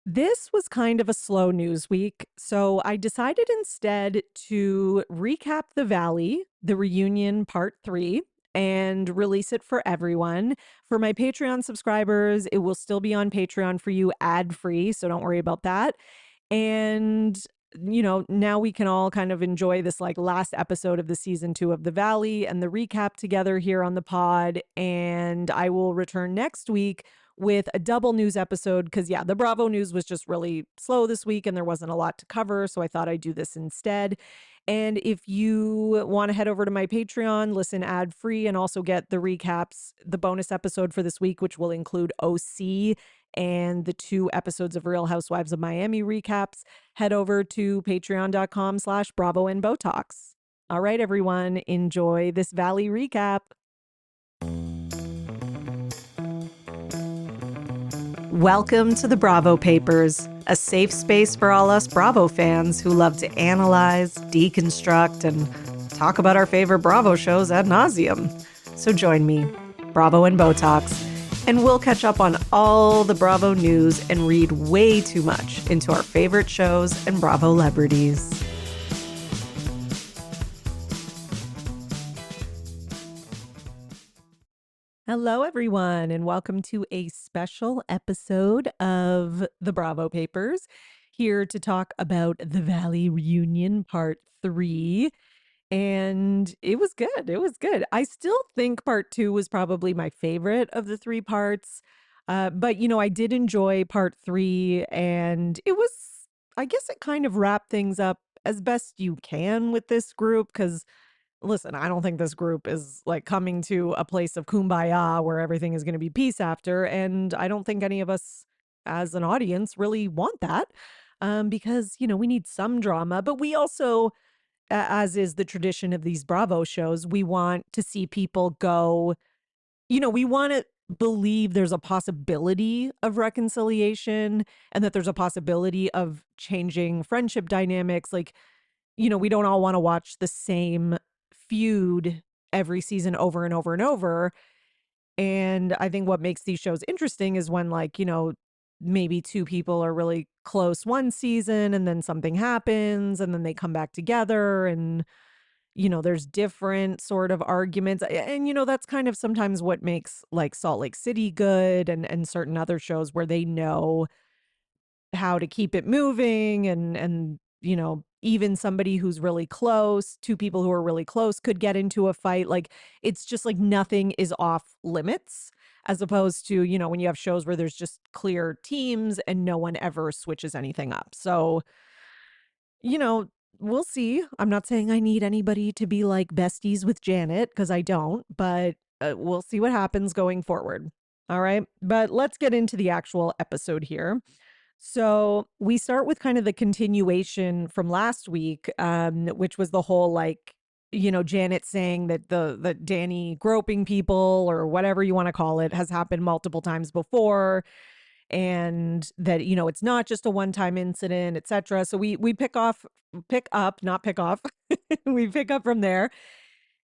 This was kind of a slow news week, so I decided instead to recap The Valley, the reunion part 3, and release it for everyone. For my Patreon subscribers, it will still be on Patreon for you ad free, so don't worry about that. And now we can all kind of enjoy this like last episode of the season 2 of The Valley and the recap together here on the pod. And I will return next week with a double news episode because, yeah, the Bravo news was just really slow this week and there wasn't a lot to cover. So I thought I'd do this instead. And if you want to head over to my Patreon, listen ad free, and also get the recaps, the bonus episode for this week, which will include OC and the 2 episodes of Real Housewives of Miami recaps, head over to patreon.com/Bravo and Botox. All right, everyone, enjoy this Valley recap. Welcome to the Bravo Papers, a safe space for all us Bravo fans who love to analyze, deconstruct, and talk about our favorite Bravo shows ad nauseum. So join me, Bravo and Botox, and we'll catch up on all the Bravo news and read way too much into our favorite shows and Bravo celebrities. Hello, everyone, and welcome to a special episode of the Bravo Papers, here to talk about the Valley Reunion Part 3. And it was good. It was good. I still think Part 2 was probably my favorite of the 3 parts. But, I did enjoy Part 3, and I guess it kind of wrapped things up as best you can with this group because listen, I don't think this group is like coming to a place of kumbaya where everything is going to be peace after. And I don't think any of us as an audience really want that because, we need some drama. But we also, as is the tradition of these Bravo shows, we want to see people go, we want to believe there's a possibility of reconciliation and that there's a possibility of changing friendship dynamics. Like, we don't all want to watch the same feud every season over and over and over. And I think what makes these shows interesting is when, like, maybe 2 people are really close one season and then something happens and then they come back together and, there's different sort of arguments. And, that's kind of sometimes what makes like Salt Lake City good and certain other shows where they know how to keep it moving and even somebody who's really close, 2 people who are really close could get into a fight. Like it's just like nothing is off limits as opposed to, when you have shows where there's just clear teams and no one ever switches anything up. So, you know, we'll see. I'm not saying I need anybody to be like besties with Janet because I don't, but we'll see what happens going forward. All right. But let's get into the actual episode here. So we start with kind of the continuation from last week, which was the whole like, Janet saying that the Danny groping people or whatever you want to call it has happened multiple times before, and that it's not just a one-time incident, etc. So we pick up, not pick off. We pick up from there.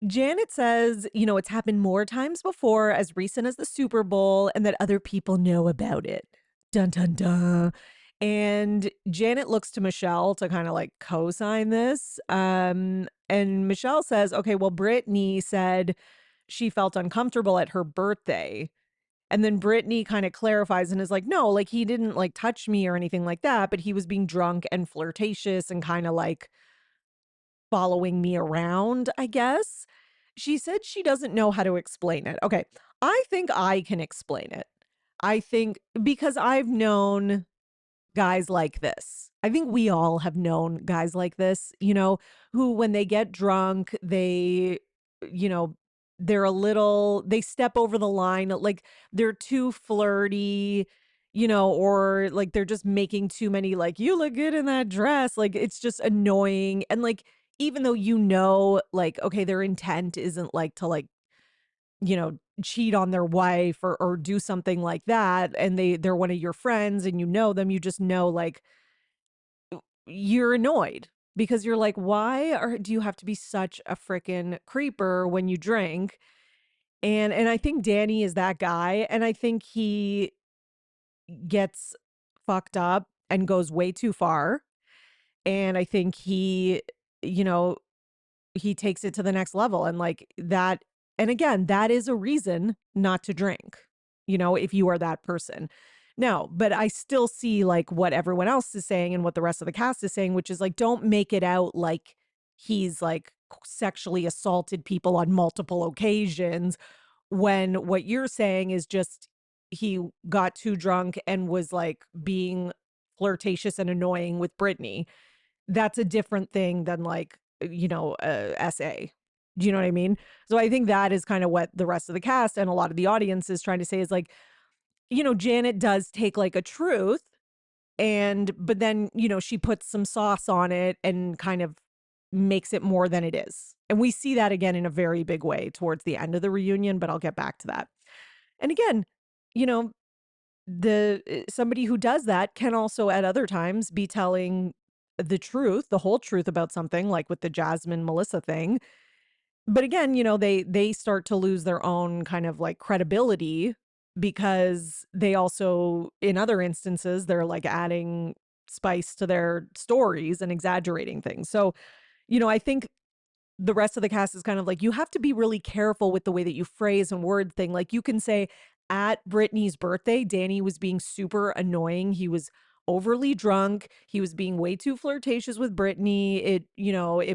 Janet says, it's happened more times before, as recent as the Super Bowl, and that other people know about it. Dun dun dun. And Janet looks to Michelle to kind of like co-sign this. And Michelle says, okay, well, Brittany said she felt uncomfortable at her birthday. And then Brittany kind of clarifies and is like, no, like he didn't like touch me or anything like that, but he was being drunk and flirtatious and kind of like following me around, I guess. She said she doesn't know how to explain it. Okay, I think I can explain it. I think because I've known guys like this. I think we all have known guys like this, who when they get drunk, you know, they step over the line, like they're too flirty, or like they're just making too many, like, you look good in that dress. Like it's just annoying. And like, even though like, okay, their intent isn't like to like, cheat on their wife or do something like that, and they're one of your friends and you know them, you just know like you're annoyed because you're like, do you have to be such a freaking creeper when you drink? And I think Danny is that guy, and I think he gets fucked up and goes way too far. And I think you know, he takes it to the next level and like that. And again, that is a reason not to drink, if you are that person. No, but I still see like what everyone else is saying and what the rest of the cast is saying, which is like, don't make it out like he's like sexually assaulted people on multiple occasions, when what you're saying is just he got too drunk and was like being flirtatious and annoying with Brittany. That's a different thing than like, SA. Do you know what I mean? So I think that is kind of what the rest of the cast and a lot of the audience is trying to say is like, Janet does take like a truth but then, she puts some sauce on it and kind of makes it more than it is. And we see that again in a very big way towards the end of the reunion, but I'll get back to that. And again, you know, the somebody who does that can also at other times be telling the truth, the whole truth about something, like with the Jasmine Melissa thing. But again, they start to lose their own kind of like credibility because they also in other instances they're like adding spice to their stories and exaggerating things. So, I think the rest of the cast is kind of like, you have to be really careful with the way that you phrase and word thing. Like you can say at Brittany's birthday, Danny was being super annoying. He was overly drunk. He was being way too flirtatious with Brittany. It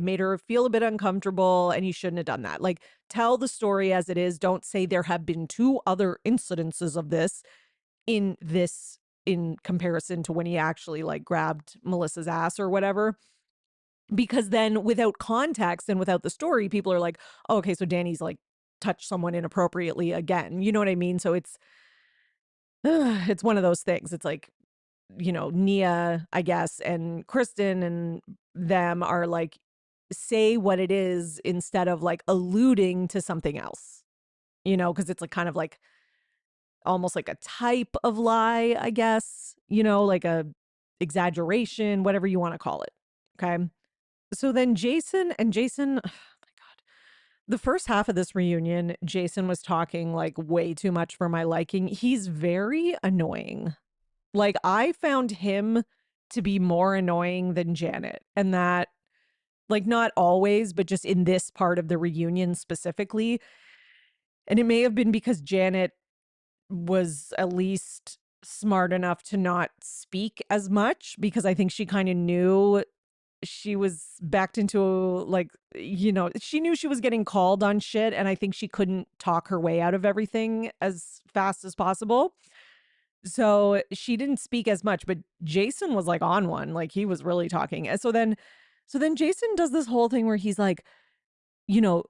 made her feel a bit uncomfortable and he shouldn't have done that. Like tell the story as it is. Don't say there have been two other incidences of in comparison to when he actually like grabbed Melissa's ass or whatever, because then without context and without the story, people are like, oh, okay, so Danny's like touched someone inappropriately again. You know what I mean? So it's one of those things. It's like, Nia, I guess, and Kristen and them are like, say what it is instead of like alluding to something else, because it's like kind of like almost like a type of lie, I guess, like a exaggeration, whatever you want to call it. Okay. So then Jason, oh my God, the first half of this reunion, Jason was talking like way too much for my liking. He's very annoying. Like I found him to be more annoying than Janet. And that, like, not always, but just in this part of the reunion specifically. And it may have been because Janet was at least smart enough to not speak as much, because I think she kind of knew she was backed into like, she knew she was getting called on shit. And I think she couldn't talk her way out of everything as fast as possible. So she didn't speak as much, but Jason was like on one, like he was really talking. And so then Jason does this whole thing where he's like,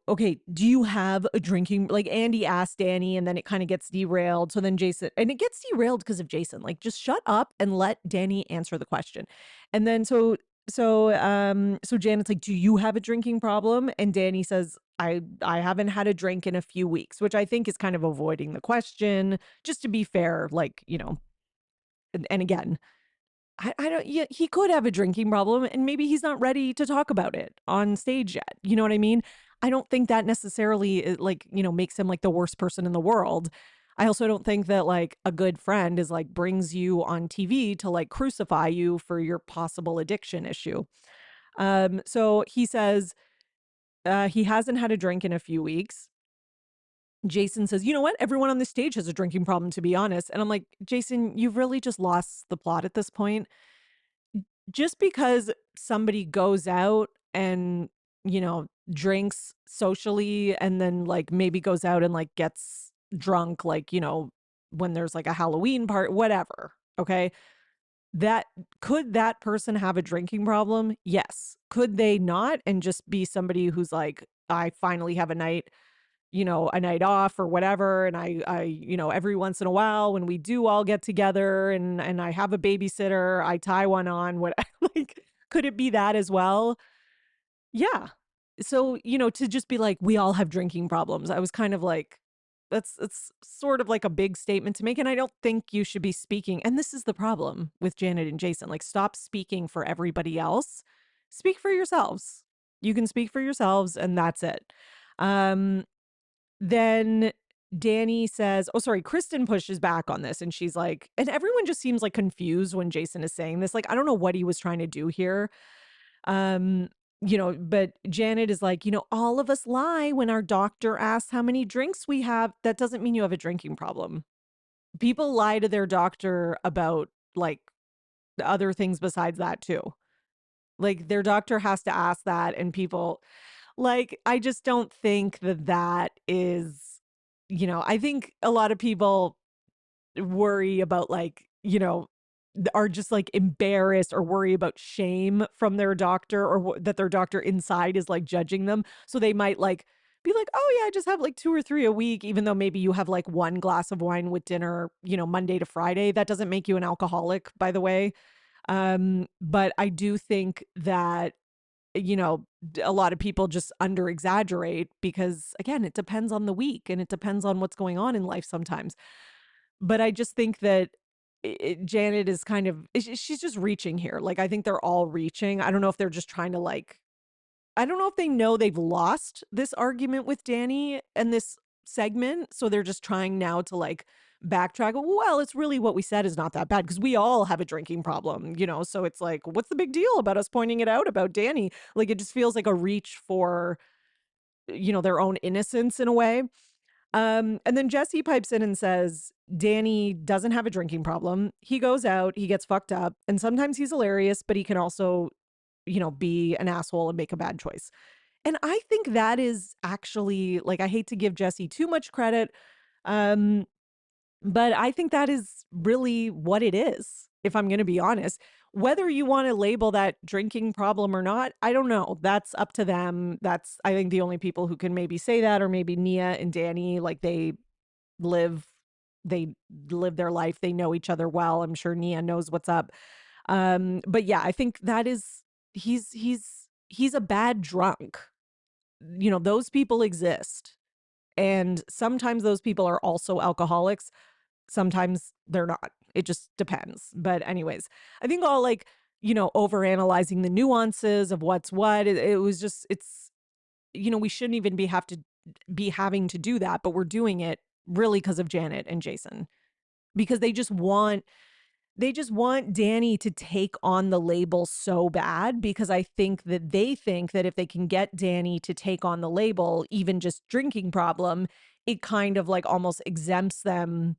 okay, do you have a drinking, like Andy asked Danny and then it kind of gets derailed. So then Jason, and it gets derailed because of Jason, like just shut up and let Danny answer the question. And then so Janet's like, do you have a drinking problem? And Danny says, I haven't had a drink in a few weeks, which I think is kind of avoiding the question, just to be fair, like, and again, I don't, yeah, he could have a drinking problem and maybe he's not ready to talk about it on stage yet. You know what I mean? I don't think that necessarily like, makes him like the worst person in the world. I also don't think that like a good friend is like brings you on TV to like crucify you for your possible addiction issue. So he says he hasn't had a drink in a few weeks. Jason says, you know what? Everyone on this stage has a drinking problem, to be honest. And I'm like, Jason, you've really just lost the plot at this point. Just because somebody goes out and, drinks socially and then like maybe goes out and like gets drunk, like, when there's like a Halloween part, whatever. Okay. That could that person have a drinking problem? Yes. Could they not? And just be somebody who's like, I finally have a night off or whatever. And every once in a while when we do all get together and I have a babysitter, I tie one on, what like, could it be that as well? Yeah. So, to just be like, we all have drinking problems. I was kind of like, it's sort of like a big statement to make. And I don't think you should be speaking. And this is the problem with Janet and Jason. Like, stop speaking for everybody else. Speak for yourselves. You can speak for yourselves, and that's it. Um, then Danny says, oh, sorry, Kristen pushes back on this and she's like, and everyone just seems like confused when Jason is saying this. Like, I don't know what he was trying to do here. Um, but Janet is like, all of us lie when our doctor asks how many drinks we have. That doesn't mean you have a drinking problem. People lie to their doctor about like other things besides that too. Like their doctor has to ask that, and people like, I just don't think that that is, I think a lot of people worry about like, are just like embarrassed or worry about shame from their doctor or that their doctor inside is like judging them. So they might like be like, oh yeah, I just have like 2 or 3 a week, even though maybe you have like one glass of wine with dinner, Monday to Friday. That doesn't make you an alcoholic, by the way. But I do think that, a lot of people just under exaggerate because, again, it depends on the week and it depends on what's going on in life sometimes. But I just think that Janet is kind of, she's just reaching here. Like, I think they're all reaching. I don't know if they're just trying to like, I don't know if they know they've lost this argument with Danny and this segment. So they're just trying now to like backtrack. Well, it's really what we said is not that bad because we all have a drinking problem, So it's like, what's the big deal about us pointing it out about Danny? Like, it just feels like a reach for, their own innocence in a way. And then Jesse pipes in and says, Danny doesn't have a drinking problem. He goes out, he gets fucked up, and sometimes he's hilarious, but he can also, be an asshole and make a bad choice. And I think that is actually like, I hate to give Jesse too much credit. Um, but I think that is really what it is, if I'm going to be honest. Whether you want to label that drinking problem or not, I don't know. That's up to them. That's, I think, the only people who can maybe say that, or maybe Nia and Danny, like live, they live their life. They know each other well. I'm sure Nia knows what's up. But yeah, I think that is, he's a bad drunk. Those people exist. And sometimes those people are also alcoholics. Sometimes they're not. It just depends. But anyways, I think all like, over analyzing the nuances of what's what, it was just, it's, we shouldn't even have to be having to do that, but we're doing it really because of Janet and Jason, because they just want Danny to take on the label so bad, because I think that they think that if they can get Danny to take on the label, even just drinking problem, it kind of like almost exempts them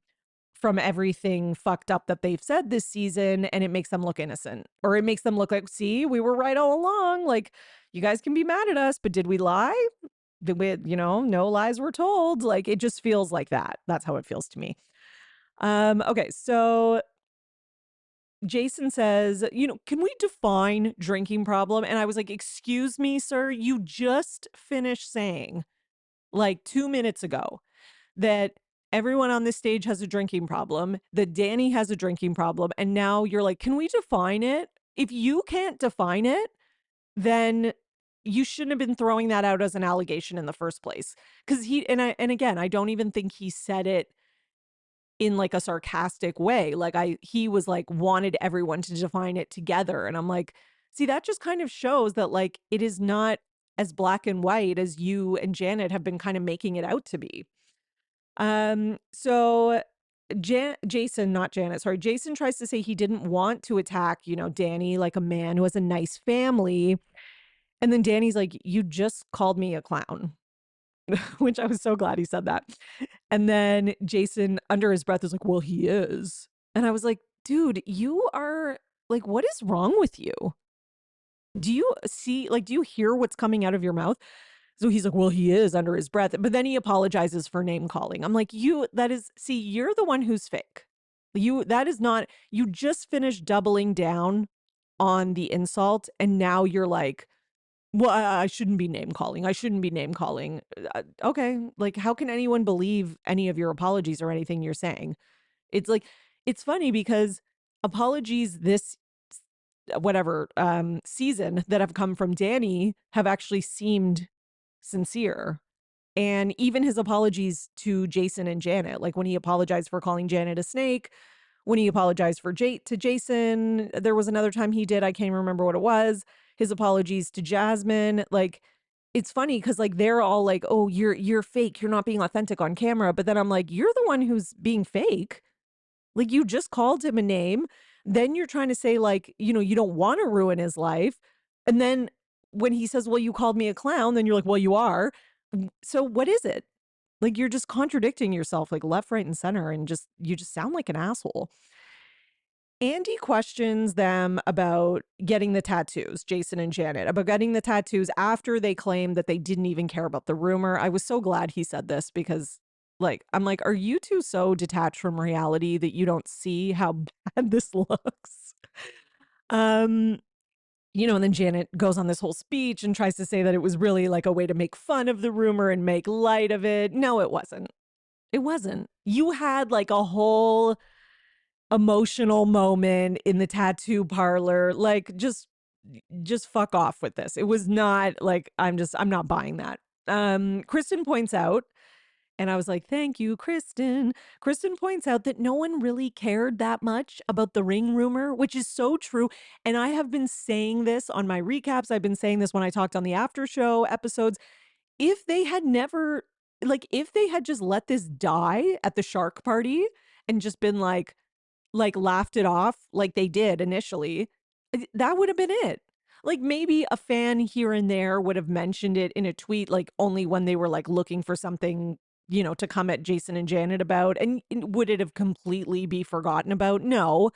from everything fucked up that they've said this season, and it makes them look innocent, or it makes them look like, see, we were right all along. Like, you guys can be mad at us, but did we lie? Did we, no lies were told. Like, it just feels like that. That's how it feels to me. Okay, so Jason says, can we define drinking problem? And I was like, excuse me, sir, you just finished saying like 2 minutes ago that everyone on this stage has a drinking problem, that Danny has a drinking problem. And now you're like, can we define it? If you can't define it, then you shouldn't have been throwing that out as an allegation in the first place. Cause and again, I don't even think he said it in like a sarcastic way. Like he was like, wanted everyone to define it together. And I'm like, see, that just kind of shows that like, it is not as black and white as you and Janet have been kind of making it out to be. So Jason, not Janet, sorry, Jason tries to say he didn't want to attack, Danny like a man who has a nice family. And then Danny's like, you just called me a clown, which I was so glad he said that. And then Jason, under his breath, is like, well, he is. And I was like, dude, you are like, what is wrong with you? Do you see, like, do you hear what's coming out of your mouth? So he's like, well, he is, under his breath. But then he apologizes for name calling. I'm like, you're the one who's fake. That is not, you just finished doubling down on the insult. And now you're like, well, I shouldn't be name calling. I shouldn't be name calling. Okay. Like, how can anyone believe any of your apologies or anything you're saying? It's like, it's funny because apologies this whatever season that have come from Danny have actually seemed sincere. And even his apologies to Jason and Janet, like when he apologized for calling Janet a snake, when he apologized to Jason, there was another time he did, I can't remember what it was. His apologies to Jasmine, like it's funny because like they're all like, oh, you're fake, you're not being authentic on camera. But then I'm like, you're the one who's being fake. Like you just called him a name. Then you're trying to say, like, you don't want to ruin his life. And then when he says, well, you called me a clown, then you're like, well, you are. So what is it? Like you're just contradicting yourself like left, right, and center, and you just sound like an asshole. Andy questions them about getting the tattoos, Jason and Janet, about getting the tattoos after they claimed that they didn't even care about the rumor. I was so glad he said this because, like, I'm like, are you two so detached from reality that you don't see how bad this looks? Um, and then Janet goes on this whole speech and tries to say that it was really like a way to make fun of the rumor and make light of it. No, it wasn't. It wasn't. You had like a whole emotional moment in the tattoo parlor. Like just fuck off with this. It was not like I'm not buying that. Kristen points out, and I was like, thank you, Kristen. Kristen points out that no one really cared that much about the ring rumor, which is so true. And I have been saying this on my recaps. I've been saying this when I talked on the after show episodes. If they had never, like, if they had just let this die at the shark party and just been like laughed it off like they did initially, that would have been it. Like maybe a fan here and there would have mentioned it in a tweet, like only when they were like looking for something, to come at Jason and Janet about. And would it have completely be forgotten about? No.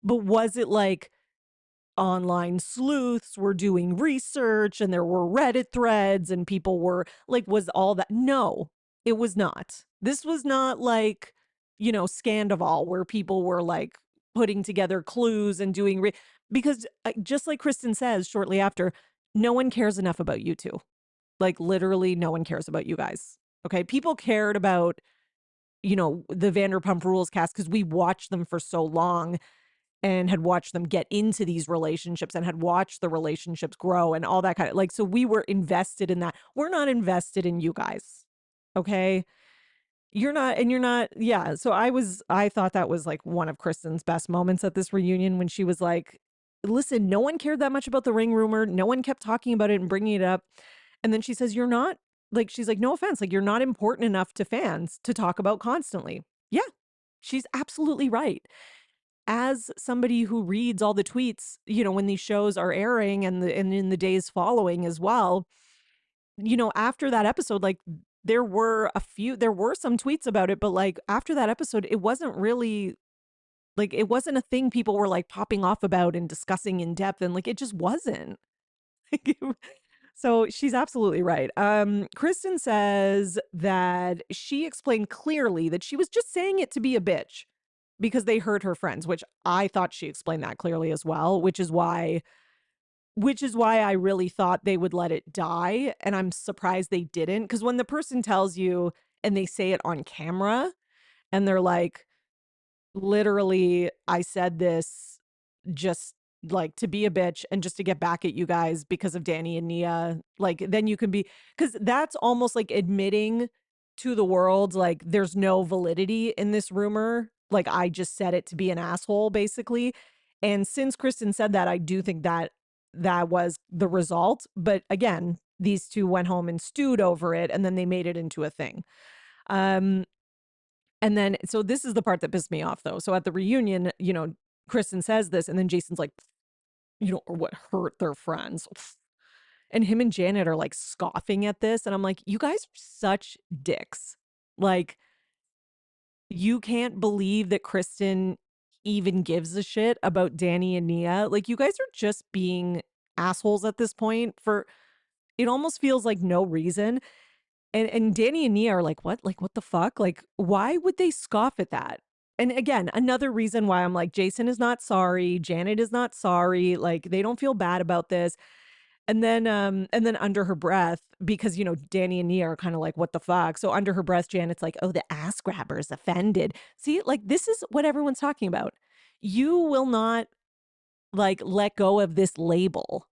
But was it like online sleuths were doing research and there were Reddit threads and people were like, was all that? No, it was not. This was not like, Scandival where people were like putting together clues and doing, because just like Kristen says shortly after, no one cares enough about you two. Like literally no one cares about you guys. Okay. People cared about, the Vanderpump Rules cast because we watched them for so long and had watched them get into these relationships and had watched the relationships grow and all that kind of like, so we were invested in that. We're not invested in you guys. Okay. You're not, and you're not. Yeah. So I thought that was like one of Kristen's best moments at this reunion when she was like, listen, no one cared that much about the ring rumor. No one kept talking about it and bringing it up. And then she says, you're not like, she's like, no offense. Like, you're not important enough to fans to talk about constantly. Yeah. She's absolutely right. As somebody who reads all the tweets, when these shows are airing and in the days following as well, after that episode, like there were some tweets about it, but like after that episode, it wasn't really like it wasn't a thing people were like popping off about and discussing in depth, and like it just wasn't. So she's absolutely right. Kristen says that she explained clearly that she was just saying it to be a bitch because they hurt her friends, which I thought she explained that clearly as well, which is why I really thought they would let it die. And I'm surprised they didn't. Because when the person tells you and they say it on camera and they're like, literally, I said this just like to be a bitch and just to get back at you guys because of Danny and Nia, like then you can be, because that's almost like admitting to the world like there's no validity in this rumor. Like I just said it to be an asshole, basically. And since Kristen said that, I do think that that was the result. But again, these two went home and stewed over it, and then they made it into a thing. Um, and then, so this is the part that pissed me off though. So at the reunion, Kristen says this, and then Jason's like, or what hurt their friends. And him and Janet are like scoffing at this. And I'm like, you guys are such dicks. Like, you can't believe that Kristen even gives a shit about Danny and Nia. Like, you guys are just being assholes at this point for it almost feels like no reason. And Danny and Nia are like, what? Like, what the fuck? Like, why would they scoff at that? And again, another reason why I'm like, Jason is not sorry. Janet is not sorry. Like, they don't feel bad about this. And then under her breath, because, Danny and Nia are kind of like, what the fuck? So under her breath, Janet's like, oh, the ass grabber is offended. See, like, this is what everyone's talking about. You will not like let go of this label,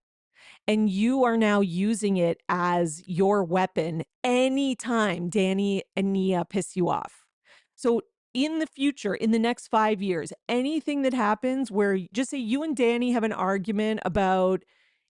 and you are now using it as your weapon anytime Danny and Nia piss you off. So in the future, in the next 5 years, anything that happens where just say you and Danny have an argument about,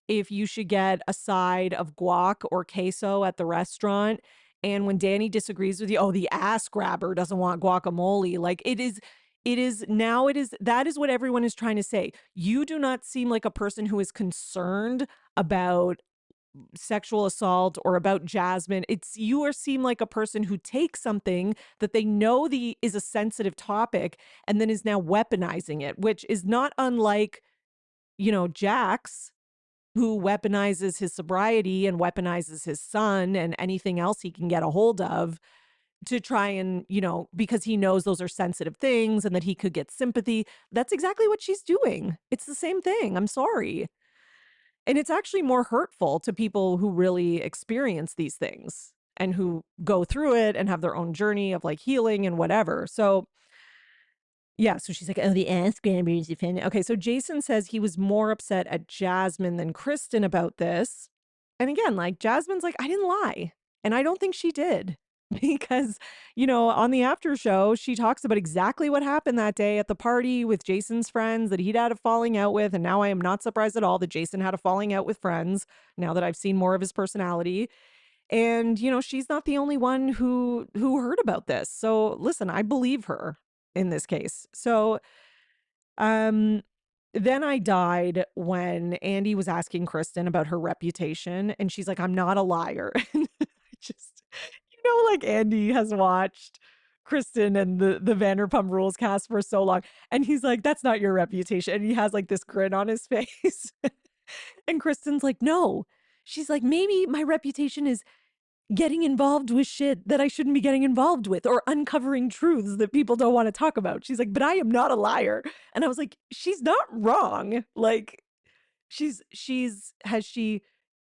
if you should get a side of guac or queso at the restaurant. And when Danny disagrees with you, oh, the ass grabber doesn't want guacamole. Like that is what everyone is trying to say. You do not seem like a person who is concerned about sexual assault or about Jasmine. Seem like a person who takes something that they know is a sensitive topic and then is now weaponizing it, which is not unlike, Jax, who weaponizes his sobriety and weaponizes his son and anything else he can get a hold of to try and, because he knows those are sensitive things and that he could get sympathy. That's exactly what she's doing. It's the same thing. I'm sorry. And it's actually more hurtful to people who really experience these things and who go through it and have their own journey of like healing and whatever. So, yeah, so she's like, oh, the ass grabber is offended. Okay, so Jason says he was more upset at Jasmine than Kristen about this. And again, like Jasmine's like, I didn't lie. And I don't think she did. Because, on the after show, she talks about exactly what happened that day at the party with Jason's friends that he'd had a falling out with. And now I am not surprised at all that Jason had a falling out with friends now that I've seen more of his personality. And, she's not the only one who heard about this. So listen, I believe her in this case. So um then I died when Andy was asking Kristen about her reputation and she's like, I'm not a liar. And I just, like Andy has watched Kristen and the Vanderpump Rules cast for so long. And he's like, that's not your reputation. And he has like this grin on his face. And Kristen's like, no. She's like, maybe my reputation is getting involved with shit that I shouldn't be getting involved with or uncovering truths that people don't want to talk about. She's like, but I am not a liar. And I was like, she's not wrong. Like, has she,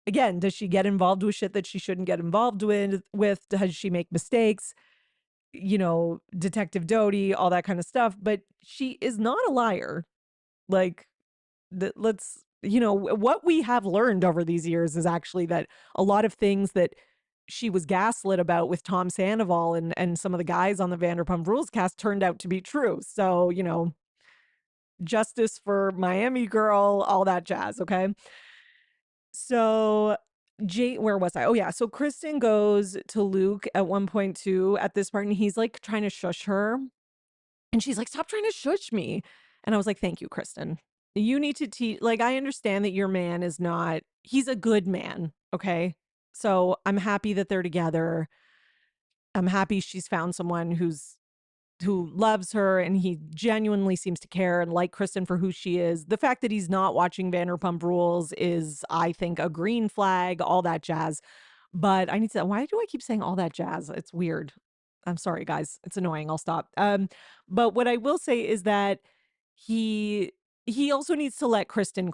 again, does she get involved with shit that she shouldn't get involved with? Does she make mistakes? Detective Doty, all that kind of stuff. But she is not a liar. Like, what we have learned over these years is actually that a lot of things that she was gaslit about with Tom Sandoval and some of the guys on the Vanderpump Rules cast turned out to be true. So, justice for Miami girl, all that jazz. Okay. So where was I? Oh yeah. So Kristen goes to Luke at one point too at this part and he's like trying to shush her. And she's like, stop trying to shush me. And I was like, thank you, Kristen. You need to teach, like, I understand that your man is not, he's a good man. Okay. So I'm happy that they're together. I'm happy she's found someone who loves her and he genuinely seems to care and like Kristen for who she is. The fact that he's not watching Vanderpump Rules is, I think, a green flag, all that jazz. But I need to, why do I keep saying all that jazz? It's weird. I'm sorry, guys. It's annoying. I'll stop. But what I will say is that he he also needs to let Kristen.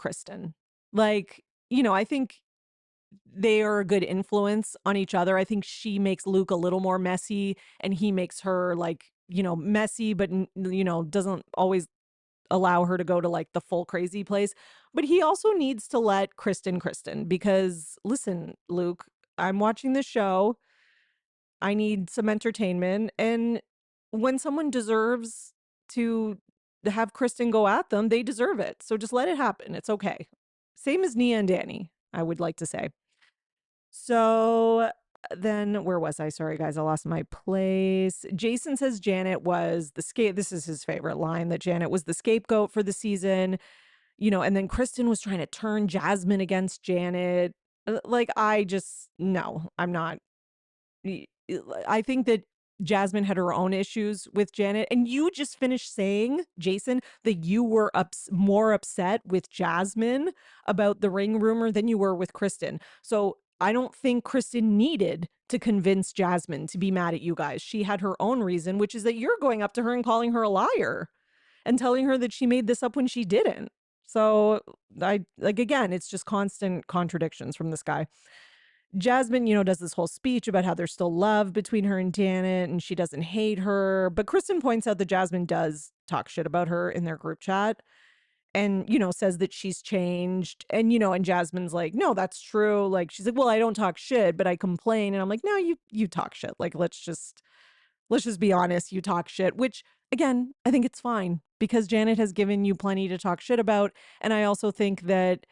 Like, I think they are a good influence on each other. I think she makes Luke a little more messy and he makes her like, messy, but doesn't always allow her to go to like the full crazy place. But he also needs to let Kristen because listen, Luke, I'm watching this show. I need some entertainment. And when someone deserves to have Kristen go at them, they deserve it. So just let it happen. It's okay. Same as Nia and Danny, I would like to say. So then where was I? Sorry, guys, I lost my place. Jason says Janet was the This is his favorite line, that Janet was the scapegoat for the season, and then Kristen was trying to turn Jasmine against Janet. Like, no, I'm not. I think that Jasmine had her own issues with Janet. And you just finished saying, Jason, that you were more upset with Jasmine about the ring rumor than you were with Kristen. So I don't think Kristen needed to convince Jasmine to be mad at you guys. She had her own reason, which is that you're going up to her and calling her a liar and telling her that she made this up when she didn't. So again, it's just constant contradictions from this guy. Jasmine, does this whole speech about how there's still love between her and Janet and she doesn't hate her. But Kristen points out that Jasmine does talk shit about her in their group chat and, says that she's changed. And, and Jasmine's like, no, that's true. Like, she's like, well, I don't talk shit, but I complain. And I'm like, no, you talk shit. Like, let's just be honest. You talk shit, which again, I think it's fine because Janet has given you plenty to talk shit about. And I also think that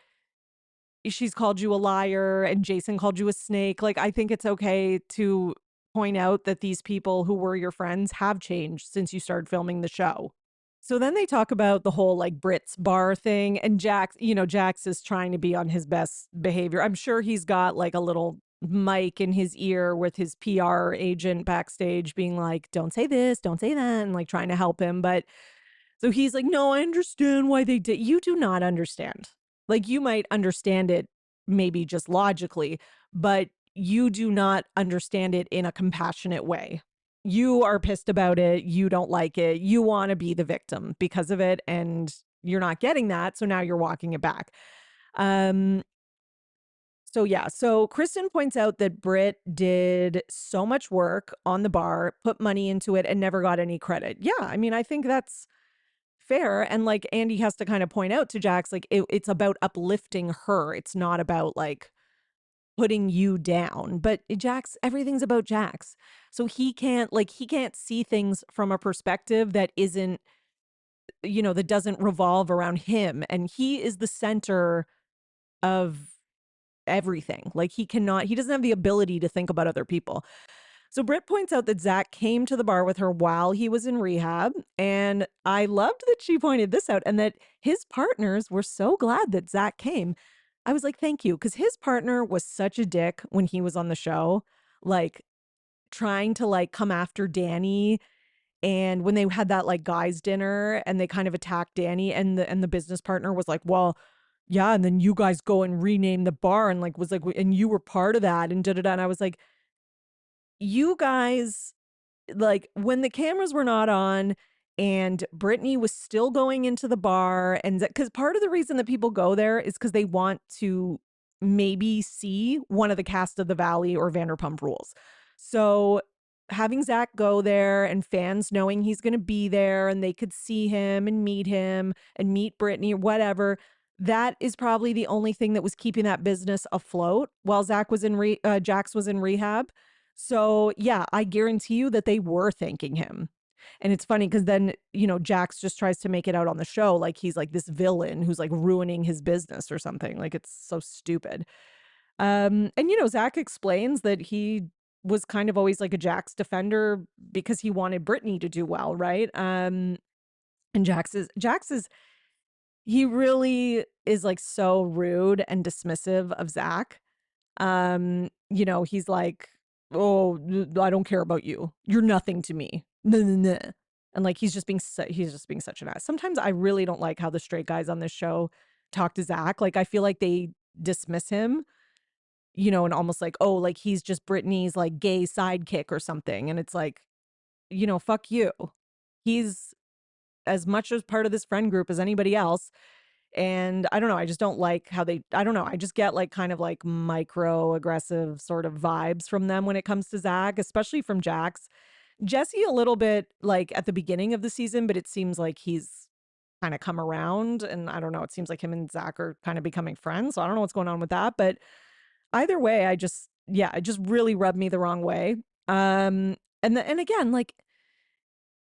she's called you a liar and Jason called you a snake. Like, I think it's okay to point out that these people who were your friends have changed since you started filming the show. So then they talk about the whole like Brits bar thing, and Jax, Jax is trying to be on his best behavior. I'm sure he's got like a little mic in his ear with his PR agent backstage being like, don't say this, don't say that, and like trying to help him. But so he's like, no, I understand why they did. You do not understand. Like, you might understand it maybe just logically, but you do not understand it in a compassionate way. You are pissed about it. You don't like it. You want to be the victim because of it. And you're not getting that. So now you're walking it back. Um, so yeah, so Kristen points out that Britt did so much work on the bar, put money into it, and never got any credit. Yeah, I mean, I think that's fair. And like Andy has to kind of point out to Jax, like it's about uplifting her. It's not about like putting you down. But Jax, everything's about Jax. So he can't see things from a perspective that isn't, that doesn't revolve around him. And he is the center of everything. Like he doesn't have the ability to think about other people. So Britt points out that Zach came to the bar with her while he was in rehab. And I loved that she pointed this out and that his partners were so glad that Zach came. I was like, thank you. Because his partner was such a dick when he was on the show, like trying to like come after Danny. And when they had that like guys dinner and they kind of attacked Danny and the business partner was like, well, yeah, and then you guys go and rename the bar and like was like, and you were part of that and da da da. And I was like, you guys, like when the cameras were not on and Brittany was still going into the bar, and because part of the reason that people go there is because they want to maybe see one of the cast of the Valley or Vanderpump Rules. So having Zach go there and fans knowing he's going to be there and they could see him and meet Brittany or whatever, that is probably the only thing that was keeping that business afloat while Jax was in rehab. So yeah, I guarantee you that they were thanking him. And it's funny because then, Jax just tries to make it out on the show like he's like this villain who's like ruining his business or something. Like it's so stupid. And Zach explains that he was kind of always like a Jax defender because he wanted Brittany to do well, right? And Jax is he really is like so rude and dismissive of Zach. He's like, "Oh, I don't care about you. You're nothing to me." Nah, nah, nah. And like he's just being such an ass. Sometimes I really don't like how the straight guys on this show talk to Zach. Like I feel like they dismiss him, and almost like, oh, like he's just Brittany's like gay sidekick or something. And it's like, fuck you. He's as much as part of this friend group as anybody else. And I don't know, I just don't like how I don't know, I just get like kind of like micro aggressive sort of vibes from them when it comes to Zach, especially from Jax. Jesse a little bit like at the beginning of the season, but it seems like he's kind of come around and I don't know, it seems like him and Zach are kind of becoming friends. So I don't know what's going on with that, but either way, it just really rubbed me the wrong way. And again, like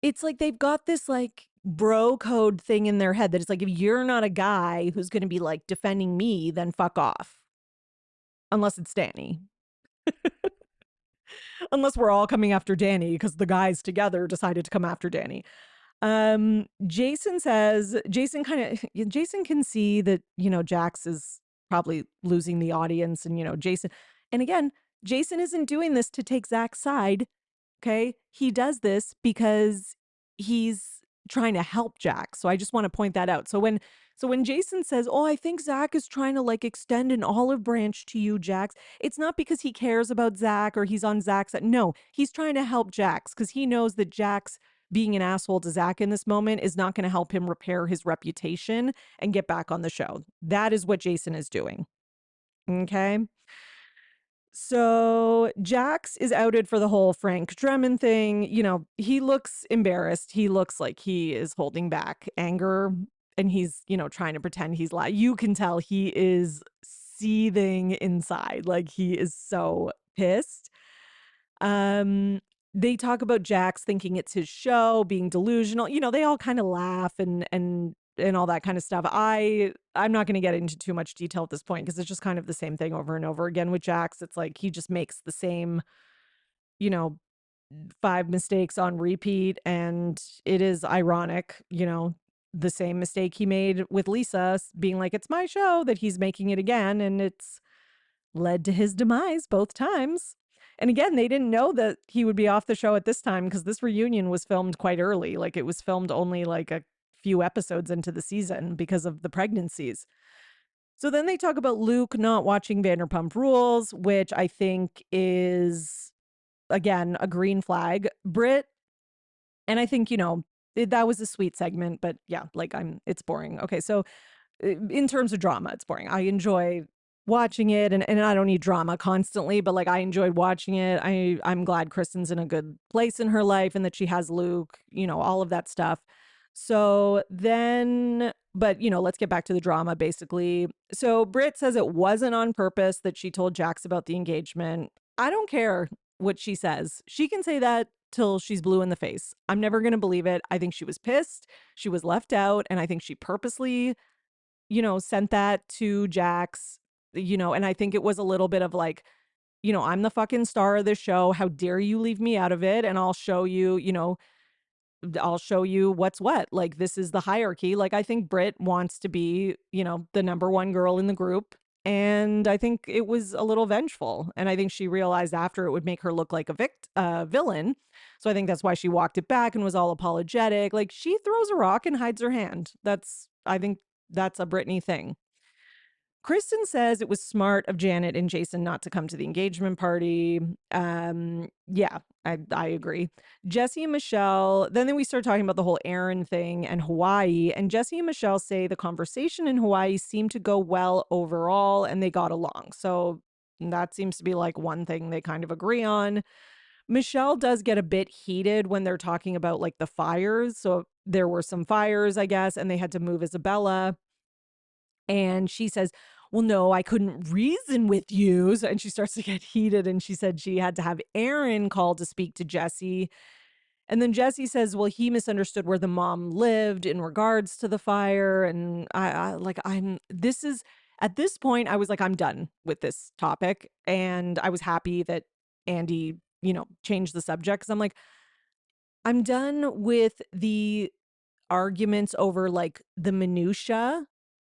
it's like they've got this like bro code thing in their head that it's like if you're not a guy who's going to be like defending me, then fuck off. Unless it's Danny. Unless we're all coming after Danny because the guys together decided to come after Danny. Jason can see that, Jax is probably losing the audience and, Jason. And again, Jason isn't doing this to take Zach's side. Okay. He does this because he's trying to help Jack. So I just want to point that out. So when Jason says, "Oh, I think Zach is trying to like extend an olive branch to you, Jax," it's not because he cares about Zach or he's on Zach's side. No, he's trying to help Jax because he knows that Jax being an asshole to Zach in this moment is not going to help him repair his reputation and get back on the show. That is what Jason is doing. Okay. So Jax is outed for the whole Frank Drummond thing. He looks embarrassed. He looks like he is holding back anger and he's, trying to pretend he's lying. You can tell he is seething inside. Like he is so pissed. They talk about Jax thinking it's his show, being delusional. They all kind of laugh and and all that kind of stuff. I'm not going to get into too much detail at this point because it's just kind of the same thing over and over again with Jax. It's like he just makes the same, you know, 5 mistakes on repeat, and it is ironic, the same mistake he made with Lisa being like, "It's my show," that he's making it again, and it's led to his demise both times. And again, they didn't know that he would be off the show at this time because this reunion was filmed quite early. Like it was filmed only like a few episodes into the season because of the pregnancies. So then they talk about Luke not watching Vanderpump Rules, which I think is, again, a green flag. Brit, and I think, that was a sweet segment, but yeah, like it's boring. Okay, so in terms of drama, it's boring. I enjoy watching it, and I don't need drama constantly, but like I enjoyed watching it. I'm glad Kristen's in a good place in her life and that she has Luke, all of that stuff. So then, but let's get back to the drama basically. So Britt says it wasn't on purpose that she told Jax about the engagement. I don't care what she says. She can say that till she's blue in the face. I'm never going to believe it. I think she was pissed. She was left out, and I think she purposely sent that to Jax, and I think it was a little bit of like, I'm the fucking star of this show. How dare you leave me out of it? And I'll show you what's what. Like, this is the hierarchy. Like, I think Britt wants to be, the number one girl in the group. And I think it was a little vengeful. And I think she realized after it would make her look like a villain. So I think that's why she walked it back and was all apologetic. Like, she throws a rock and hides her hand. I think that's a Britney thing. Kristen says it was smart of Janet and Jason not to come to the engagement party. Yeah, I agree. Jesse and Michelle, then we start talking about the whole Aaron thing and Hawaii. And Jesse and Michelle say the conversation in Hawaii seemed to go well overall and they got along. So that seems to be like one thing they kind of agree on. Michelle does get a bit heated when they're talking about like the fires. So there were some fires, I guess, and they had to move Isabella. And she says, "Well, no, I couldn't reason with you." And she starts to get heated. And she said she had to have Aaron call to speak to Jesse. And then Jesse says, "Well, he misunderstood where the mom lived in regards to the fire." And at this point, I was like, I'm done with this topic. And I was happy that Andy, changed the subject. Cause I'm like, I'm done with the arguments over like the minutia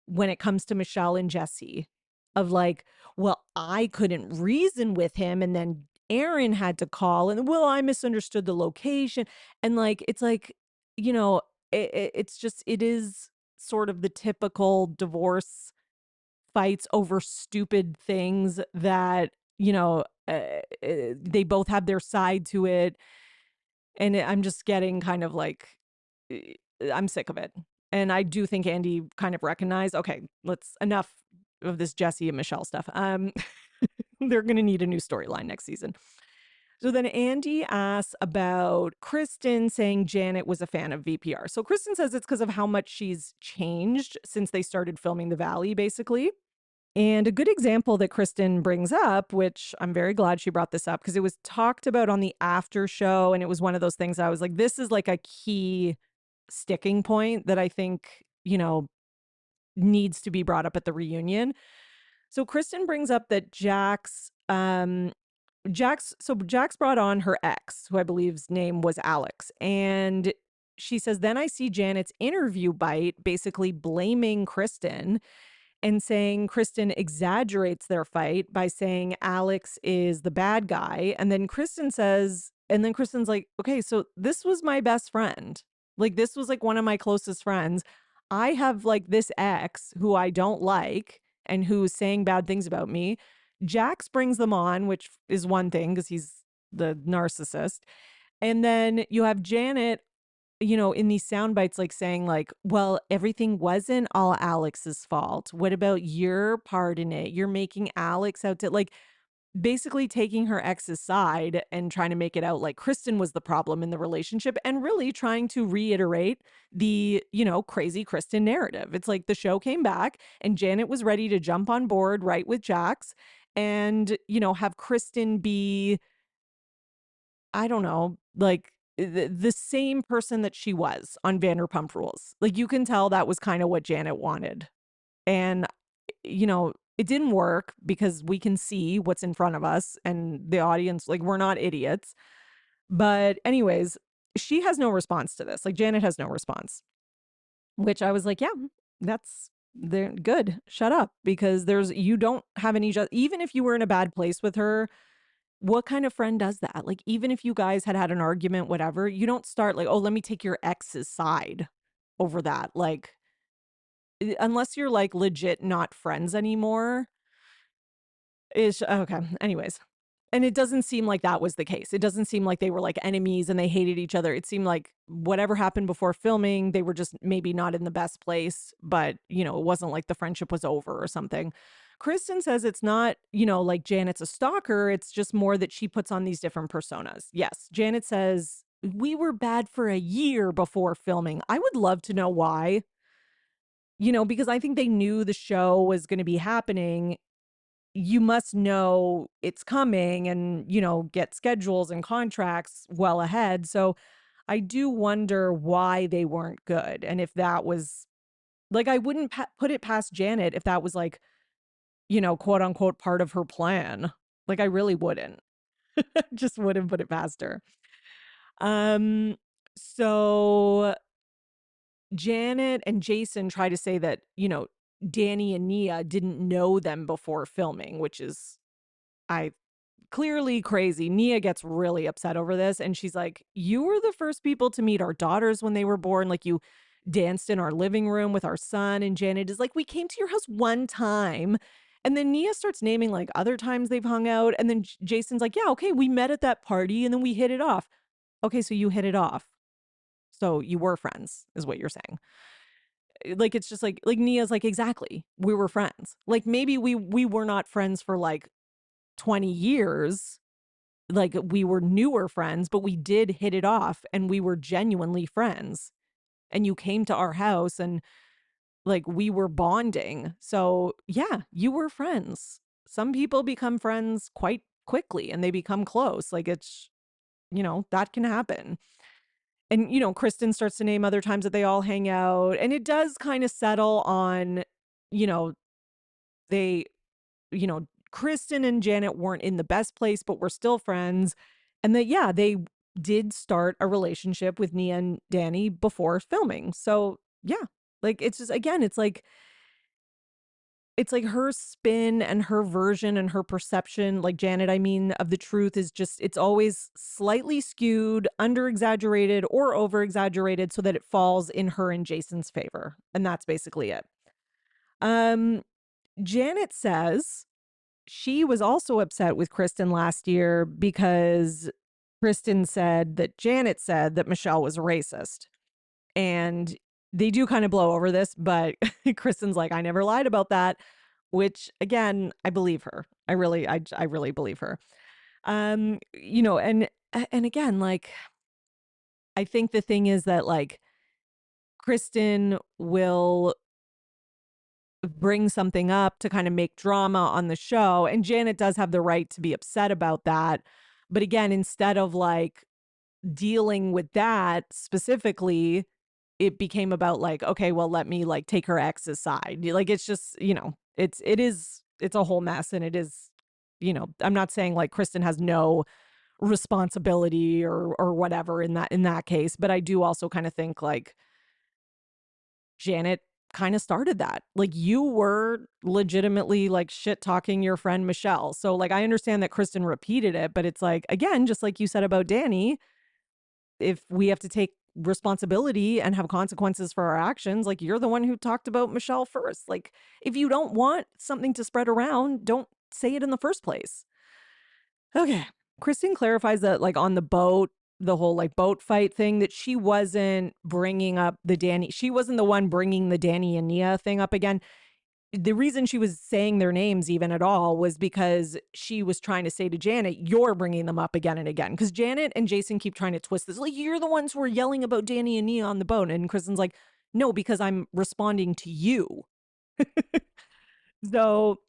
when it comes to Michelle and Jesse of like, well, I couldn't reason with him. And then Aaron had to call and, well, I misunderstood the location. And like, it's like, it's just, it is sort of the typical divorce fights over stupid things that, they both have their side to it. And I'm just getting kind of like, I'm sick of it. And I do think Andy kind of recognized, okay, let's enough of this Jesse and Michelle stuff. They're going to need a new storyline next season. So then Andy asks about Kristen saying Janet was a fan of VPR. So Kristen says it's because of how much she's changed since they started filming The Valley, basically. And a good example that Kristen brings up, which I'm very glad she brought this up because it was talked about on the after show. And it was one of those things I was like, this is like a key sticking point that I think, needs to be brought up at the reunion. So Kristen brings up that Jax brought on her ex, who I believe's name was Alex. And she says, then I see Janet's interview bite basically blaming Kristen and saying Kristen exaggerates their fight by saying Alex is the bad guy. And then Kristen's like, okay, so this was my best friend. Like, this was like one of my closest friends. I have like this ex who I don't like and who's saying bad things about me. Jax brings them on, which is one thing because he's the narcissist. And then you have Janet, in these sound bites, like saying like, well, everything wasn't all Alex's fault. What about your part in it? You're making Alex out to like basically taking her ex's side and trying to make it out like Kristen was the problem in the relationship and really trying to reiterate the, crazy Kristen narrative. It's like the show came back and Janet was ready to jump on board right with Jax and, have Kristen be, I don't know, like the same person that she was on Vanderpump Rules. Like, you can tell that was kind of what Janet wanted. And, it didn't work because we can see what's in front of us and the audience, like, we're not idiots. But, anyways, she has no response to this. Like, Janet has no response, which I was like, yeah, that's they're good. Shut up, because you don't have any, even if you were in a bad place with her, what kind of friend does that? Like, even if you guys had an argument, whatever, you don't start like, oh, let me take your ex's side over that. Like, unless you're like legit not friends anymore. Is okay. Anyways, and it doesn't seem like that was the case. It doesn't seem like they were like enemies and they hated each other. It seemed like whatever happened before filming, they were just maybe not in the best place, but it wasn't like the friendship was over or something. Kristen says it's not, like Janet's a stalker. It's just more that she puts on these different personas. Yes. Janet says we were bad for a year before filming. I would love to know why, because I think they knew the show was going to be happening. You must know it's coming and, get schedules and contracts well ahead. So I do wonder why they weren't good. And if that was like, I wouldn't put it past Janet if that was like, quote unquote, part of her plan. Like, I really wouldn't. Just wouldn't put it past her. Um, so Janet and Jason try to say that, Danny and Nia didn't know them before filming, which is, I clearly crazy. Nia gets really upset over this. And she's like, you were the first people to meet our daughters when they were born. Like, you danced in our living room with our son. And Janet is like, we came to your house one time. And then Nia starts naming like other times they've hung out. And then Jason's like, yeah, okay, we met at that party and then we hit it off. Okay, so you hit it off. So you were friends, is what you're saying. Like, it's just like Nia's like, exactly. We were friends. Like, maybe we were not friends for like 20 years. Like, we were newer friends, but we did hit it off and we were genuinely friends. And you came to our house and like we were bonding. So, yeah, you were friends. Some people become friends quite quickly and they become close. Like, it's, that can happen. And, Kristen starts to name other times that they all hang out. And it does kind of settle on, you know, they, Kristen and Janet weren't in the best place, but we're still friends. And that, yeah, they did start a relationship with Nia and Danny before filming. So, yeah, like, it's just, again, it's like her spin and her version and her perception, like Janet, I mean, of the truth is just, it's always slightly skewed, under exaggerated or over exaggerated so that it falls in her and Jason's favor. And that's basically it. Um, Janet says she was also upset with Kristen last year because Janet said that Michelle was a racist. And they do kind of blow over this, but Kristen's like, I never lied about that, which again, I believe her. I really believe her. And again, like, I think the thing is that like Kristen will bring something up to kind of make drama on the show, and Janet does have the right to be upset about that. But again, instead of like dealing with that specifically, it became about like, okay, well, let me like take her ex's side. Like, it's just, it's a whole mess. And it is, I'm not saying like Kristen has no responsibility or whatever in that case, but I do also kind of think like Janet kind of started that. Like, you were legitimately like shit talking your friend Michelle. So like, I understand that Kristen repeated it, but it's like, again, just like you said about Danny, if we have to take responsibility and have consequences for our actions, like, you're the one who talked about Michelle first. Like, if you don't want something to spread around, don't say it in the first place. Okay. Kristen clarifies that like on the boat, the whole like boat fight thing, that she wasn't bringing up she wasn't the one bringing the Danny and Nia thing up again. The reason she was saying their names even at all was because she was trying to say to Janet, you're bringing them up again and again. Because Janet and Jason keep trying to twist this. Like, you're the ones who are yelling about Danny and Nia on the boat. And Kristen's like, no, because I'm responding to you. So,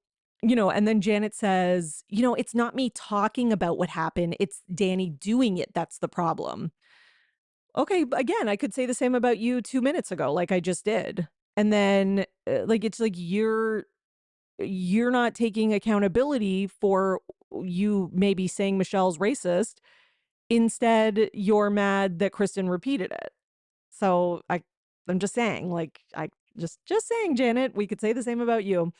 and then Janet says, it's not me talking about what happened. It's Danny doing it. That's the problem. Okay, again, I could say the same about you 2 minutes ago, like I just did. And then, like, it's like you're not taking accountability for you maybe saying Michelle's racist. Instead, you're mad that Kristen repeated it. So I'm just saying, like, I just saying, Janet, we could say the same about you.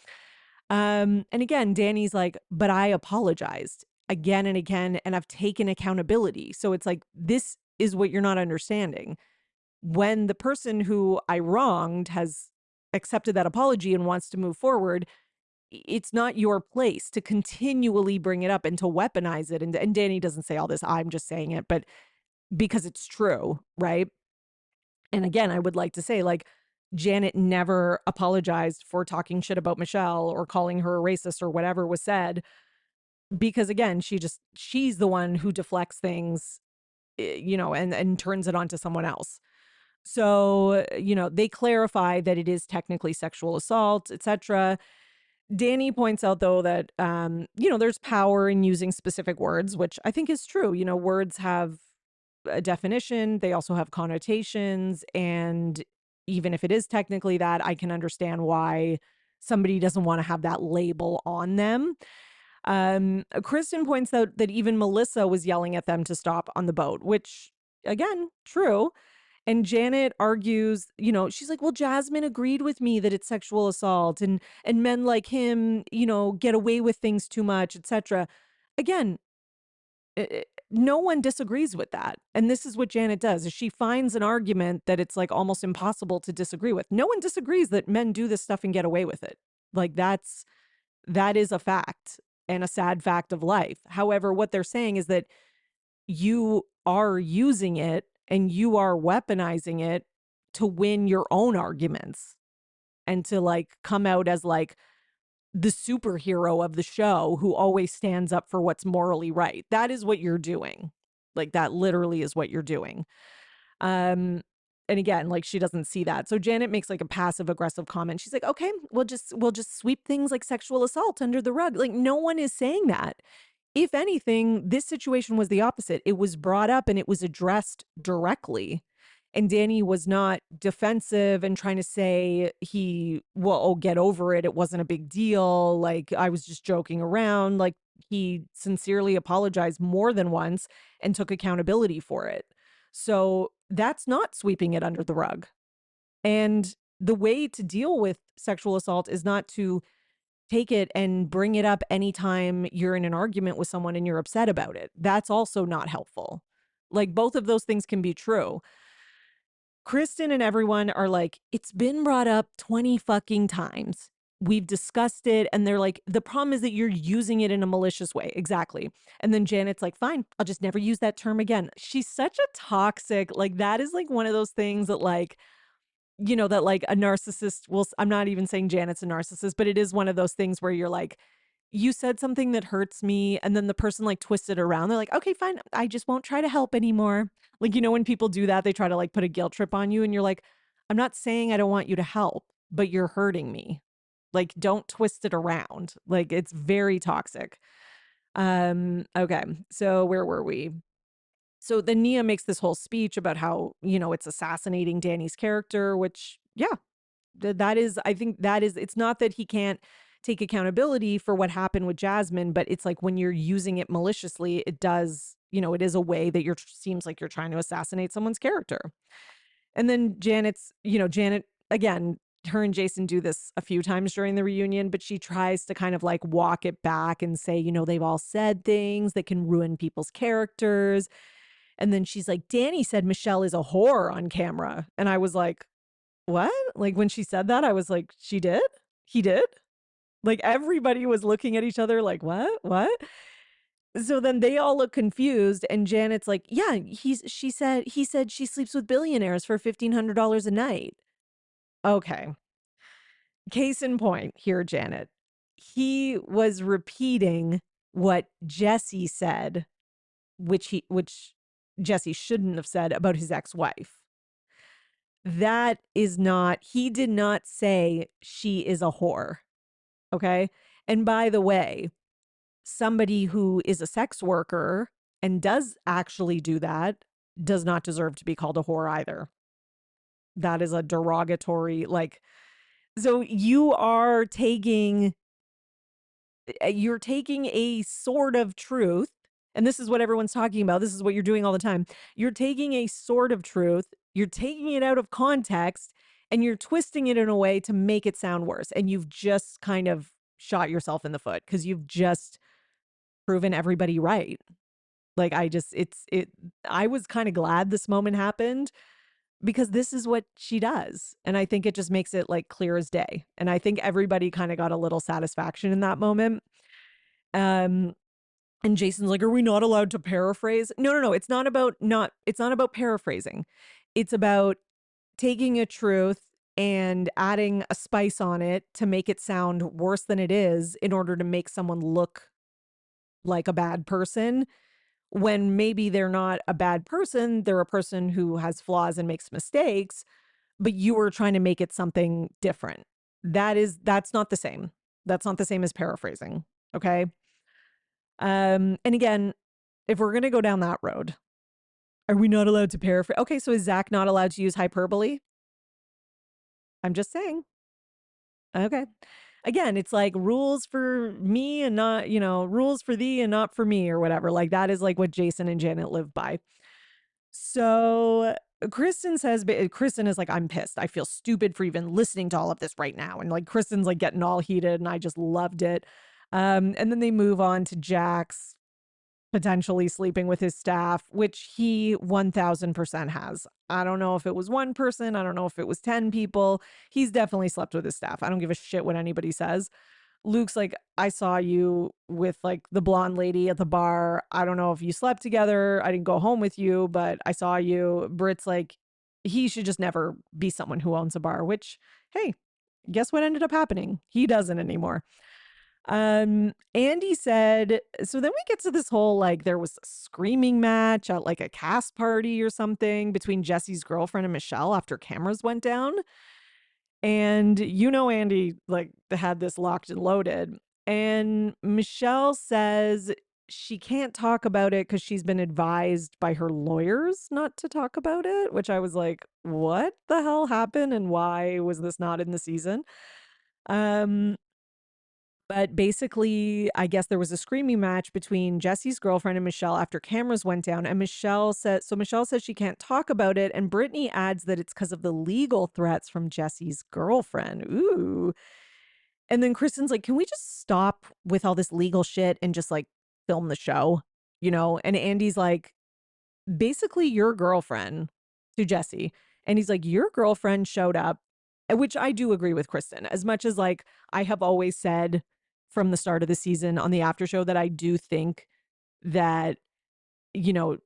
And again, Danny's like, but I apologized again and again, and I've taken accountability. So it's like, this is what you're not understanding. When the person who I wronged has accepted that apology and wants to move forward, it's not your place to continually bring it up and to weaponize it. And Danny doesn't say all this. I'm just saying it, but because it's true, right? And again, I would like to say, like, Janet never apologized for talking shit about Michelle or calling her a racist or whatever was said, because again, she's the one who deflects things, and turns it onto someone else. So, they clarify that it is technically sexual assault, etc. Danny points out though that there's power in using specific words, which I think is true. Words have a definition, they also have connotations, and even if it is technically that, I can understand why somebody doesn't want to have that label on them. Kristen points out that even Melissa was yelling at them to stop on the boat, which again, true. And Janet argues, she's like, well, Jasmine agreed with me that it's sexual assault and men like him, get away with things too much, etc. Again, no one disagrees with that. And this is what Janet does, is she finds an argument that it's like almost impossible to disagree with. No one disagrees that men do this stuff and get away with it. Like that is a fact and a sad fact of life. However, what they're saying is that you are using it and you are weaponizing it to win your own arguments and to like come out as like the superhero of the show who always stands up for what's morally right. That is what you're doing. Like that literally is what you're doing. Um and again, like she doesn't see that. So Janet makes like a passive aggressive comment. She's like, "Okay, we'll just sweep things like sexual assault under the rug." Like no one is saying that. If anything, this situation was the opposite. It was brought up and it was addressed directly. And Danny was not defensive and trying to say get over it. It wasn't a big deal. Like I was just joking around. Like he sincerely apologized more than once and took accountability for it. So that's not sweeping it under the rug. And the way to deal with sexual assault is not to take it and bring it up anytime you're in an argument with someone and you're upset about it. That's also not helpful. Like both of those things can be true. Kristen and everyone are like, it's been brought up 20 fucking times. We've discussed it. And they're like, the problem is that you're using it in a malicious way. Exactly. And then Janet's like, fine, I'll just never use that term again. She's such a toxic, like, that is like one of those things that, like, that like a narcissist will, I'm not even saying Janet's a narcissist, but it is one of those things where you're like, you said something that hurts me, and then the person like twists it around. They're like, okay, fine, I just won't try to help anymore. Like, when people do that, they try to like put a guilt trip on you, and you're like, I'm not saying I don't want you to help, but you're hurting me. Like, don't twist it around. Like, it's very toxic. Okay, so where were we? So then Nia makes this whole speech about how, it's assassinating Danny's character, which, yeah, that is, I think that is, it's not that he can't take accountability for what happened with Jasmine, but it's like when you're using it maliciously, it does, it is a way that seems like you're trying to assassinate someone's character. And then Janet, again, her and Jason do this a few times during the reunion, but she tries to kind of like walk it back and say, they've all said things that can ruin people's characters. And then she's like, Danny said Michelle is a whore on camera. And I was like, what? Like when she said that, I was like, she did? He did? Like everybody was looking at each other like, what? What? So then they all look confused and Janet's like, yeah, he said she sleeps with billionaires for $1,500 a night. Okay. Case in point here, Janet. He was repeating what Jesse said, which Jesse shouldn't have said about his ex-wife. That is not, he did not say she is a whore. Okay. And by the way, somebody who is a sex worker and does actually do that does not deserve to be called a whore either. That is a derogatory, like, so you're taking a sort of truth, and this is what everyone's talking about. This is what you're doing all the time. You're taking a sort of truth, you're taking it out of context, and you're twisting it in a way to make it sound worse. And you've just kind of shot yourself in the foot because you've just proven everybody right. Like I was kind of glad this moment happened because this is what she does. And I think it just makes it like clear as day. And I think everybody kind of got a little satisfaction in that moment. Um, and Jason's like, "Are we not allowed to paraphrase?" No, no, no. It's not about paraphrasing. It's about taking a truth and adding a spice on it to make it sound worse than it is in order to make someone look like a bad person when maybe they're not a bad person. They're a person who has flaws and makes mistakes, but you were trying to make it something different. That's not the same. That's not the same as paraphrasing. Okay. And again, if we're gonna go down that road, are we not allowed to paraphrase? Okay, so is Zach not allowed to use hyperbole? I'm just saying. Okay. Again, it's like rules for me and not, rules for thee and not for me or whatever. Like that is like what Jason and Janet live by. So Kristen is like, "I'm pissed. I feel stupid for even listening to all of this right now." And like Kristen's like getting all heated and I just loved it. And then they move on to Jax potentially sleeping with his staff, which he 1000% has. I don't know if it was one person. I don't know if it was 10 people. He's definitely slept with his staff. I don't give a shit what anybody says. Luke's like, "I saw you with like the blonde lady at the bar. I don't know if you slept together. I didn't go home with you, but I saw you." Britt's like, he should just never be someone who owns a bar, which, hey, guess what ended up happening? He doesn't anymore. Andy said, so then we get to this whole like there was a screaming match at like a cast party or something between Jesse's girlfriend and Michelle after cameras went down. And Andy like had this locked and loaded. And Michelle says she can't talk about it because she's been advised by her lawyers not to talk about it, which I was like, what the hell happened and why was this not in the season? Um, but basically, I guess there was a screaming match between Jesse's girlfriend and Michelle after cameras went down. And Michelle says she can't talk about it. And Brittany adds that it's because of the legal threats from Jesse's girlfriend. Ooh. And then Kristen's like, "Can we just stop with all this legal shit and just like film the show?" And Andy's like, "Basically, your girlfriend," to Jesse. And he's like, "Your girlfriend showed up," which I do agree with Kristen. As much as like I have always said from the start of the season on the after show that I do think that, you know,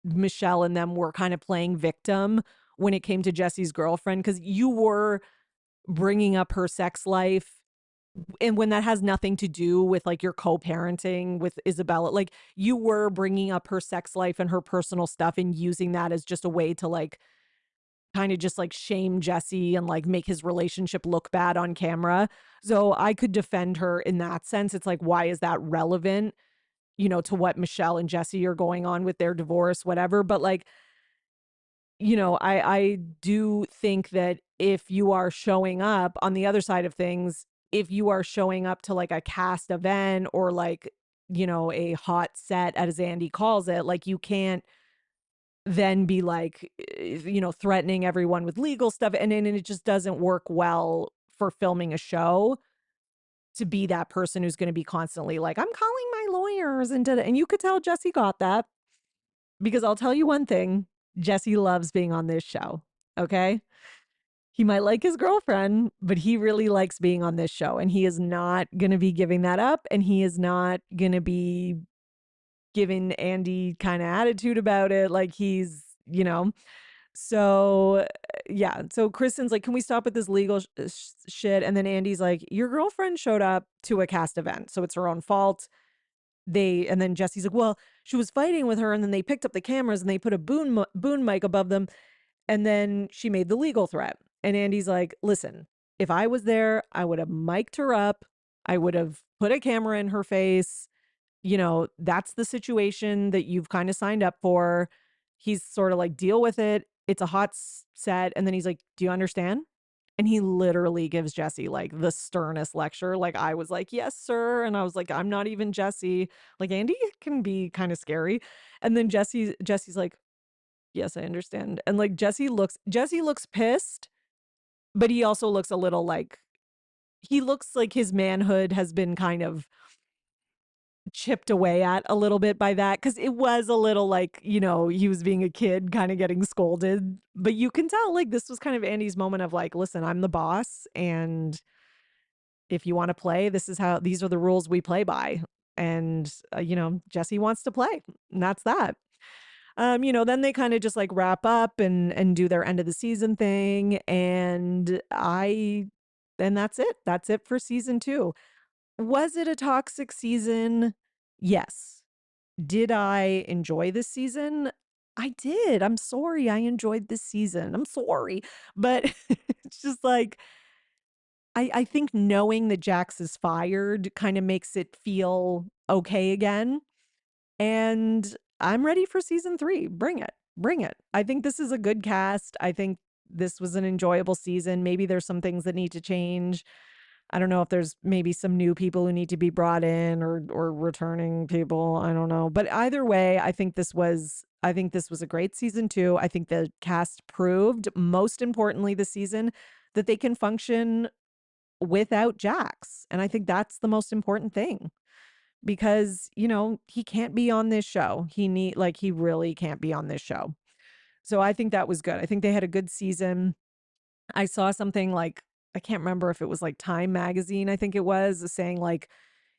Michelle and them were kind of playing victim when it came to Jesse's girlfriend because you were bringing up her sex life. And when that has nothing to do with like your co-parenting with Isabella, like you were bringing up her sex life and her personal stuff and using that as just a way to like kind of just like shame Jesse and like make his relationship look bad on camera. So I could defend her in that sense. It's like, why is that relevant, to what Michelle and Jesse are going on with their divorce, whatever. But like, I do think that if you are showing up on the other side of things, if you are showing up to like a cast event or like, a hot set as Andy calls it, like you can't then be like, threatening everyone with legal stuff. And it just doesn't work well for filming a show to be that person who's going to be constantly like, "I'm calling my lawyers." And you could tell Jesse got that because I'll tell you one thing, Jesse loves being on this show. Okay. He might like his girlfriend, but he really likes being on this show and he is not going to be giving that up. And he is not going to be giving Andy kind of attitude about it. Like he's, so yeah. So Kristen's like, "Can we stop with this legal shit?" And then Andy's like, "Your girlfriend showed up to a cast event, so it's her own fault." And then Jesse's like, "Well, she was fighting with her and then they picked up the cameras and they put a boon mic above them and then she made the legal threat." And Andy's like, "Listen, if I was there, I would have mic'd her up. I would have put a camera in her face. That's the situation that you've kind of signed up for. he's sort of like, deal with it. It's a hot set. And then he's like, do you understand? And he literally gives Jesse like the sternest lecture. Like I was like, yes, sir. And I was like, I'm not even Jesse. Like Andy can be kind of scary. And then Jesse's like, yes, I understand. And like Jesse looks pissed, but he also looks a little like, he looks like his manhood has been kind of chipped away at a little bit by that, because it was a little like, he was being a kid kind of getting scolded, but you can tell like this was kind of Andy's moment of like, listen, I'm the boss, and if you want to play, these are the rules we play by. And Jesse wants to play, and that's that. Then they kind of just like wrap up and do their end of the season thing, and that's it for season 2. Was it a toxic season? Yes. Did I enjoy this season? I did. I'm sorry I enjoyed this season. I'm sorry. But it's just like, I think knowing that Jax is fired kind of makes it feel okay again. And I'm ready for season 3. Bring it. Bring it. I think this is a good cast. I think this was an enjoyable season. Maybe there's some things that need to change. I don't know if there's maybe some new people who need to be brought in, or returning people. I don't know. But either way, I think this was a great season 2. I think the cast proved, most importantly this season, that they can function without Jax. And I think that's the most important thing, because, he can't be on this show. He really can't be on this show. So I think that was good. I think they had a good season. I saw something like, I can't remember if it was like Time Magazine, I think it was, saying like,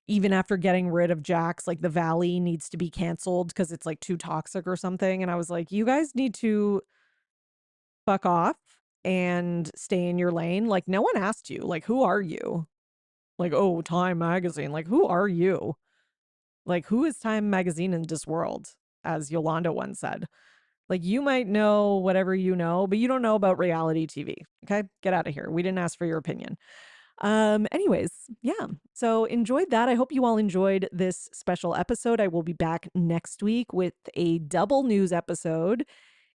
even after getting rid of Jax, like the Valley needs to be canceled because it's like too toxic or something. And I was like, you guys need to fuck off and stay in your lane. Like, no one asked you. Like, who are you? Like, oh, Time Magazine. Like, who are you? Like, who is Time Magazine in this world? As Yolanda once said. Like, you might know whatever you know, but you don't know about reality TV. Okay? Get out of here. We didn't ask for your opinion. Anyways, yeah. So enjoyed that. I hope you all enjoyed this special episode. I will be back next week with a double news episode.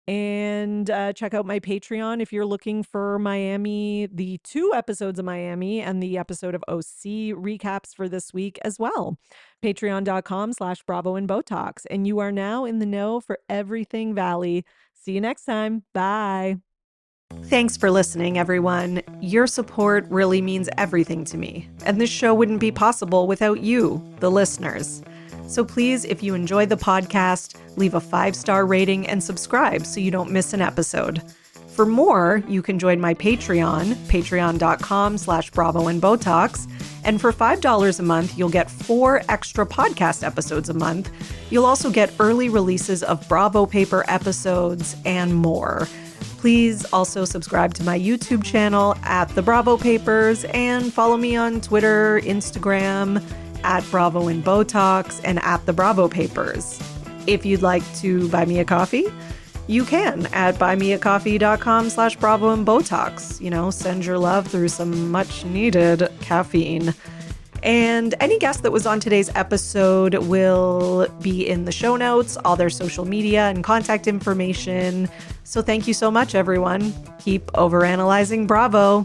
And check out my Patreon if you're looking for Miami, the 2 episodes of Miami and the episode of OC recaps for this week as well. Patreon.com/Bravo and Botox. And you are now in the know for everything Valley. See you next time. Bye. Thanks for listening, everyone. Your support really means everything to me, and this show wouldn't be possible without you, the listeners. So please, if you enjoy the podcast, leave a 5-star rating and subscribe so you don't miss an episode. For more, you can join my Patreon, patreon.com/Bravo and Botox. And for $5 a month, you'll get 4 extra podcast episodes a month. You'll also get early releases of Bravo Paper episodes and more. Please also subscribe to my YouTube channel at The Bravo Papers, and follow me on Twitter, Instagram, at Bravo and Botox, and at The Bravo Papers. If you'd like to buy me a coffee, you can at buymeacoffee.com/Bravo and Botox. Send your love through some much needed caffeine. And any guest that was on today's episode will be in the show notes, all their social media and contact information. So thank you so much, everyone. Keep overanalyzing Bravo.